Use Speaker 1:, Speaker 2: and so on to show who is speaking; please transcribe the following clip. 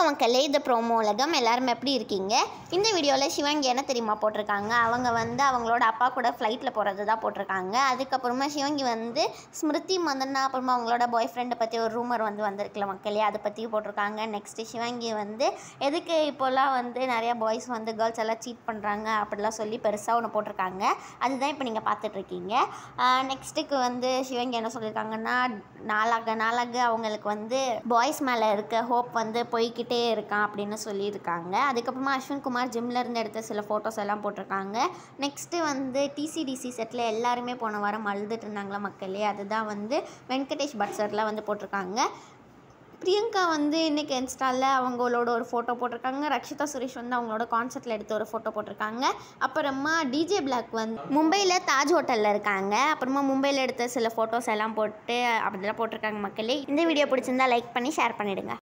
Speaker 1: வணக்கம் மக்களே, இது ப்ரோமோ உலகம். எல்லாரும் எப்படி இருக்கீங்க? இந்த வீடியோவில் சிவங்கி என்ன தெரியுமா போட்டிருக்காங்க, அவங்க அவங்களோட அப்பா கூட ஃப்ளைட்டில் போகிறது தான் போட்டிருக்காங்க. அதுக்கப்புறமா சிவங்கி ஸ்மிருதி மந்தனா அப்புறமா அவங்களோட பாய் ஃப்ரெண்டை பற்றி ஒரு ரூமர் வந்திருக்கல மக்களே, அதை பற்றியும் போட்டிருக்காங்க. நெக்ஸ்ட்டு சிவங்கி எதுக்கு இப்போல்லாம் நிறையா பாய்ஸ் கேர்ள்ஸ் எல்லாம் சீட் பண்ணுறாங்க அப்படிலாம் சொல்லி பெருசாக ஒன்று போட்டிருக்காங்க. அதுதான் இப்போ நீங்கள் பார்த்துட்ருக்கீங்க. நெக்ஸ்ட்டுக்கு சிவங்கி என்ன சொல்லியிருக்காங்கன்னா, நாளாக அவங்களுக்கு பாய்ஸ் மேலே இருக்க ஹோப் போய்கிட்டே இருக்கான் அப்படின்னு சொல்லியிருக்காங்க. அதுக்கப்புறமா அஸ்வின் குமார் ஜிம்மில் இருந்து எடுத்த சில ஃபோட்டோஸ் எல்லாம் போட்டிருக்காங்க. நெக்ஸ்ட்டு டிசிடிசி செட்டில் எல்லாருமே போன வாரம் அழுதுட்டு இருந்தாங்களா மக்களே, அதுதான் வெங்கடேஷ் பட்சரில் போட்டிருக்காங்க. பிரியங்கா இன்றைக்கி இன்ஸ்டாவில் அவங்களோட ஒரு ஃபோட்டோ போட்டிருக்காங்க. ரக்ஷிதா சுரேஷ் அவங்களோட கான்சர்ட்டில் எடுத்த ஒரு ஃபோட்டோ போட்டிருக்காங்க. அப்புறமா டிஜே பிளாக் மும்பையில் தாஜ் ஹோட்டலில் இருக்காங்க. அப்புறமா மும்பையில் எடுத்த சில ஃபோட்டோஸ் எல்லாம் போட்டு அப்படிலாம் போட்டிருக்காங்க மக்களே. இந்த வீடியோ பிடிச்சிருந்தா லைக் பண்ணி ஷேர் பண்ணிவிடுங்க.